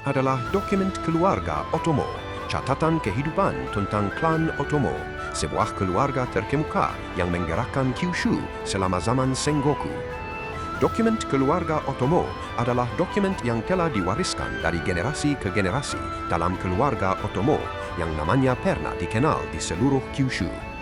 adalah dokumen keluarga Otomo, catatan kehidupan tentang klan Otomo, sebuah keluarga terkemuka yang menggerakkan Kyushu selama zaman Sengoku. Dokumen keluarga Otomo adalah dokumen yang telah diwariskan dari generasi ke generasi dalam keluarga Otomo yang namanya pernah dikenal di seluruh Kyushu.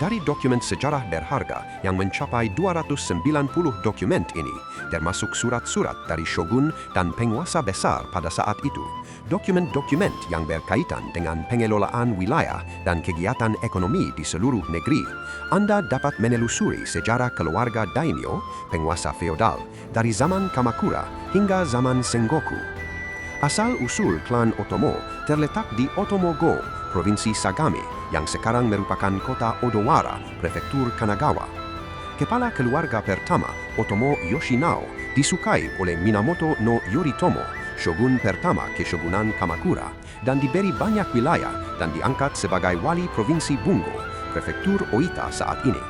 Dari dokumen sejarah berharga yang mencapai 290 dokumen ini, termasuk surat-surat dari shogun dan penguasa besar pada saat itu, dokumen-dokumen yang berkaitan dengan pengelolaan wilayah dan kegiatan ekonomi di seluruh negeri, Anda dapat menelusuri sejarah keluarga daimyo, penguasa feodal, dari zaman Kamakura hingga zaman Sengoku. Asal-usul klan Otomo terletak di Otomo-go, Provinsi Sagami, yang sekarang merupakan kota Odawara, Prefektur Kanagawa. Kepala keluarga pertama, Otomo Yoshinao, disukai oleh Minamoto no Yoritomo, shogun pertama Keshogunan Kamakura, dan diberi banyak wilayah dan diangkat sebagai wali Provinsi Bungo, Prefektur Oita saat ini.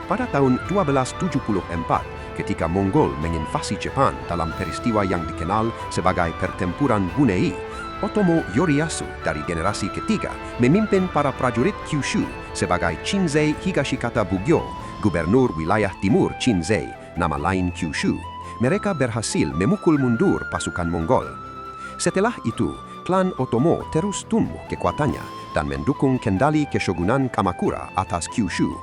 Pada tahun 1274, ketika Mongol menginvasi Jepang dalam peristiwa yang dikenal sebagai Pertempuran Bunei, Otomo Yoriyasu dari generasi ketiga memimpin para prajurit Kyushu sebagai Shinzei Higashikata Bugyo, gubernur wilayah timur Shinzei, nama lain Kyushu. Mereka berhasil memukul mundur pasukan Mongol. Setelah itu, klan Otomo terus tumbuh kekuatannya dan mendukung kendali Keshogunan Kamakura atas Kyushu.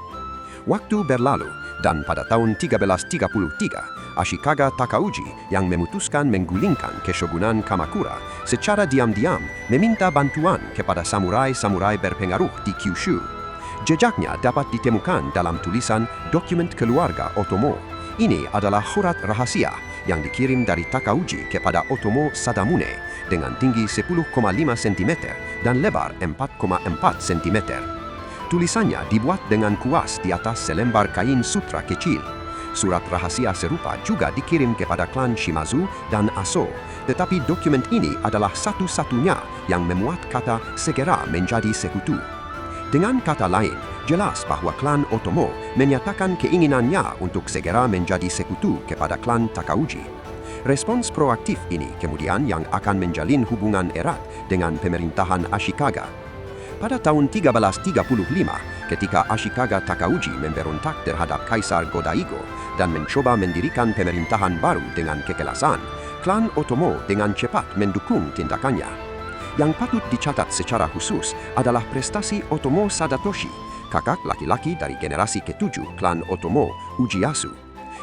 Waktu berlalu, dan pada tahun 1333, Ashikaga Takauji yang memutuskan menggulingkan Keshogunan Kamakura secara diam-diam meminta bantuan kepada samurai-samurai berpengaruh di Kyushu. Jejaknya dapat ditemukan dalam tulisan dokumen keluarga Otomo. Ini adalah surat rahasia yang dikirim dari Takauji kepada Otomo Sadamune dengan tinggi 10,5 cm dan lebar 4,4 cm. Tulisannya dibuat dengan kuas di atas selembar kain sutra kecil. Surat rahasia serupa juga dikirim kepada klan Shimazu dan Aso, tetapi dokumen ini adalah satu-satunya yang memuat kata segera menjadi sekutu. Dengan kata lain, jelas bahwa klan Otomo menyatakan keinginannya untuk segera menjadi sekutu kepada klan Takauji. Respons proaktif ini kemudian yang akan menjalin hubungan erat dengan pemerintahan Ashikaga. Pada tahun 1335, ketika Ashikaga Takauji memberontak terhadap Kaisar Go-Daigo dan mencoba mendirikan pemerintahan baru dengan kekerasan, klan Otomo dengan cepat mendukung tindakannya. Yang patut dicatat secara khusus adalah prestasi Otomo Sadatoshi, kakak laki-laki dari generasi ketujuh klan Otomo, Ujiyasu.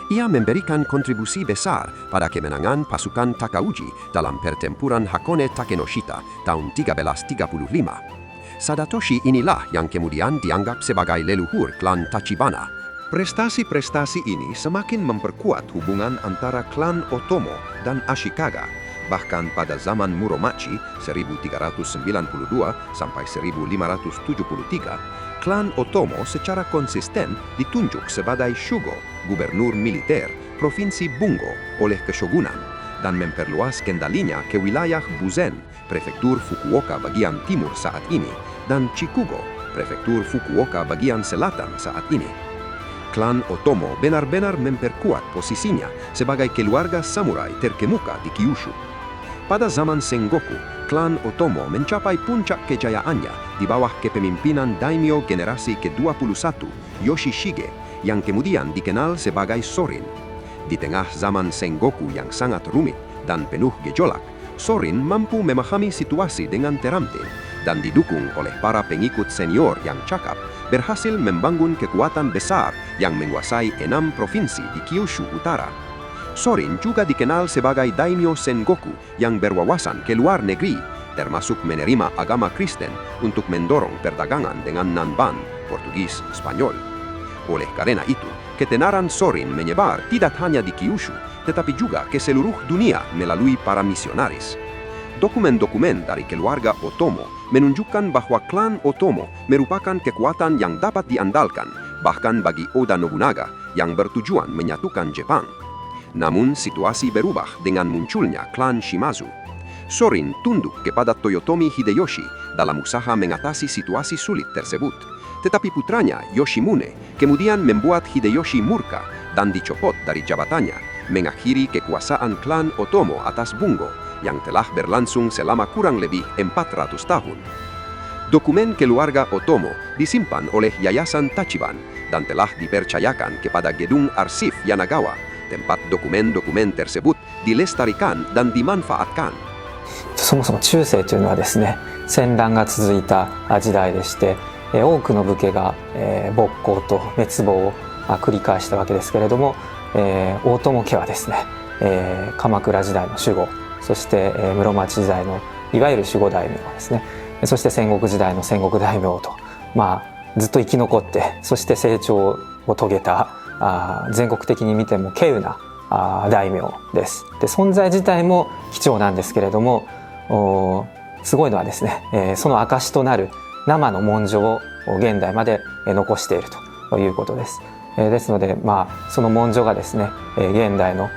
Ia memberikan kontribusi besar pada kemenangan pasukan Takauji dalam pertempuran Hakone Takenoshita tahun 1335. Sadatoshi inilah yang kemudian dianggap sebagai leluhur klan Tachibana. Prestasi-prestasi ini semakin memperkuat hubungan antara klan Otomo dan Ashikaga. Bahkan pada zaman Muromachi 1392 sampai 1573, klan Otomo secara konsisten ditunjuk sebagai Shugo, gubernur militer Provinsi Bungo oleh Keshogunan, dan memperluas kendalinya ke wilayah Buzen, Prefektur Fukuoka bagian timur saat ini, dan Chikugo, Prefektur Fukuoka bagian selatan saat ini. Klan Otomo benar-benar memperkuat posisinya sebagai keluarga samurai terkemuka di Kyushu. Pada zaman Sengoku, klan Otomo mencapai puncak kejayaannya di bawah kepemimpinan daimyo generasi ke-21, Yoshishige, yang kemudian dikenal sebagai Sorin. Di tengah zaman Sengoku yang sangat rumit dan penuh gejolak, Sorin mampu memahami situasi dengan terampil dan didukung oleh para pengikut senior yang cakap, berhasil membangun kekuatan besar yang menguasai 6 provinsi di Kyushu Utara. Sorin juga dikenal sebagai daimyo Sengoku yang berwawasan ke luar negeri, termasuk menerima agama Kristen untuk mendorong perdagangan dengan Nanban, Portugis, Spanyol. Oleh karena itu, ketenaran Sorin menyebar tidak hanya di Kyushu, tetapi juga ke seluruh dunia melalui para misionaris. Dokumen-dokumen dari keluarga Otomo menunjukkan bahwa klan Otomo merupakan kekuatan yang dapat diandalkan, bahkan bagi Oda Nobunaga yang bertujuan menyatukan Jepang. Namun situasi berubah dengan munculnya klan Shimazu. Sorin tunduk kepada Toyotomi Hideyoshi dalam usaha mengatasi situasi sulit tersebut. Tetapi putranya Yoshimune kemudian membuat Hideyoshi murka dan dicopot dari jabatannya, mengakhiri kekuasaan klan Otomo atas Bungo yang telah berlangsung selama kurang lebih 400 tahun. Dokumen keluarga Otomo disimpan oleh Yayasan Tachiban dan telah dipercayakan kepada Gedung Arsip Yanagawa, tempat dokumen-dokumen tersebut dilestarikan dan dimanfaatkan. そもそも中世というのはですね、戦乱が続いた時代でして、多くの武家が勃興と滅亡を繰り返したわけですけれども、大友家はですね、鎌倉時代の守護、そして室町時代のいわゆる守護大名ですね、そして戦国時代の戦国大名と、ずっと生き残って、そして成長を遂げた全国的に見ても稀有な大名です。で、存在自体も貴重なんですけれども、すごいのはですね、その証となる生の文書を現代まで残しているということです。ですので、その文書がですね、現代の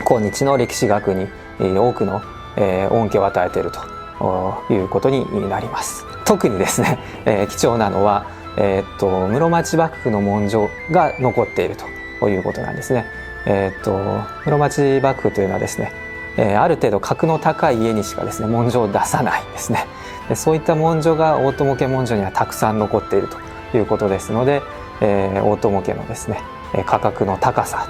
今日の歴史学に多くの恩恵を与えているということになります。特にですね、貴重なのは、室町幕府の文書が残っているということなんですね。室町幕府というのはですね、ある程度格の高い家にしかですね文書を出さないんですね。で、そういった文書が大友家文書にはたくさん残っているということですので、大友家のですね価格の高さ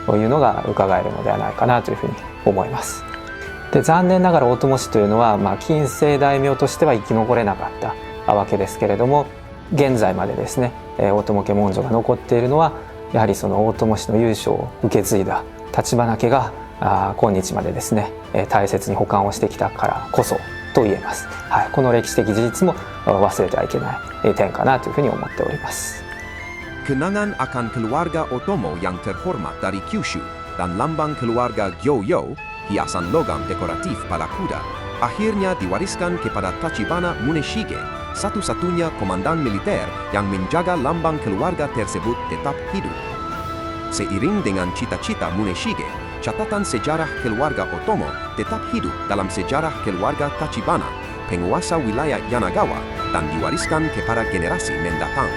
というのが伺えるのではないかなというふうに思います。で、残念ながら大友氏というのは、近世大名としては生き残れなかったわけですけれども、現在までですね大友家文書が残っているのは、やはりその大友氏の由緒を受け継いだ橘家が今日までですね大切に保管をしてきたからこそと言えます。はい、この歴史的事実も忘れてはいけない点かなというふうに思っております。Kenangan akan keluarga Otomo yang terhormat dari Kyushu dan lambang keluarga Gyoyo, hiasan logam dekoratif pala kuda, akhirnya diwariskan kepada Tachibana Muneshige, satu-satunya komandan militer yang menjaga lambang keluarga tersebut tetap hidup. Seiring dengan cita-cita Muneshige, catatan sejarah keluarga Otomo tetap hidup dalam sejarah keluarga Tachibana, penguasa wilayah Yanagawa, dan diwariskan kepada generasi mendatang.